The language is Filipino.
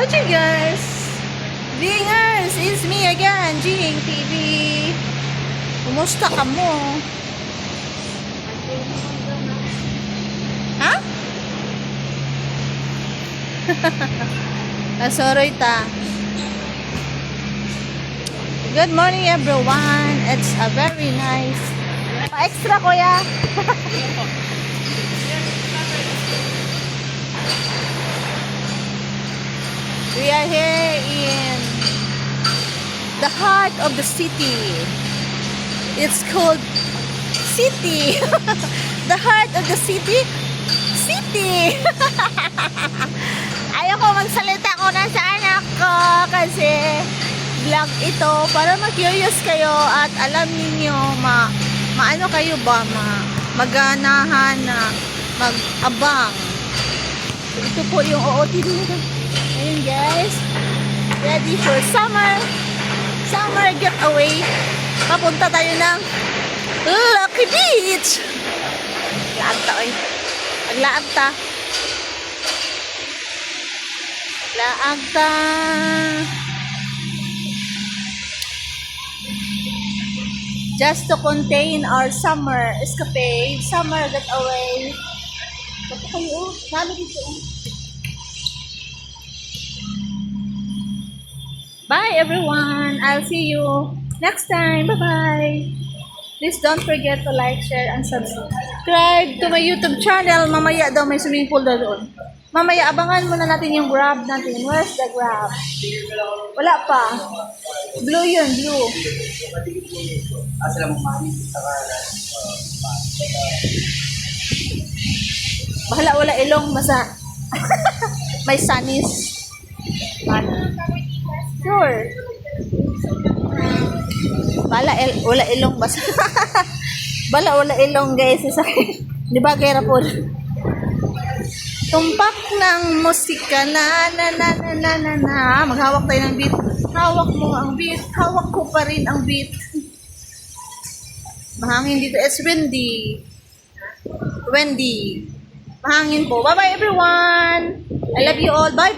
watching, guys. Vingers, it's me again, Jing TV. Kumusta ka mo? Ha? Sorry ta. Good morning, everyone. It's a very nice extra, kuya. We are here in the heart of the city. It's called City. The heart of the city. City. Ayoko magsalita ko na sa anak ko kasi vlog ito para mag-curious kayo at alam niyo maano kayo ba maganahan na mag-abang. So, ito po yung OOTD nito. Ayun guys, ready for summer getaway. Papunta tayo ng Lucky Beach. Laag ta oy. Aglaag ta. Laag ta. Just to contain our summer escapade, summer getaway. Ito kayo, nalo dito. Bye everyone. I'll see you next time. Bye-bye. Please don't forget to like, share, and subscribe to my YouTube channel. Mamaya daw may swimming pool doon. Mamaya abangan muna natin yung Grab natin. Where's the Grab? Wala pa. Blue yun, blue. Bahala, wala ilong. Basta may sunnies. Sure. Wala ilong basta. Wala ilong guys. Di ba kaya po? Tumpak ng musika na. Maghawak tayo ng beat. Hawak mo ang beat. Hawak ko pa rin ang beat. Mahangin dito. It's windy. Mahangin po. Bye bye everyone. I love you all. Bye.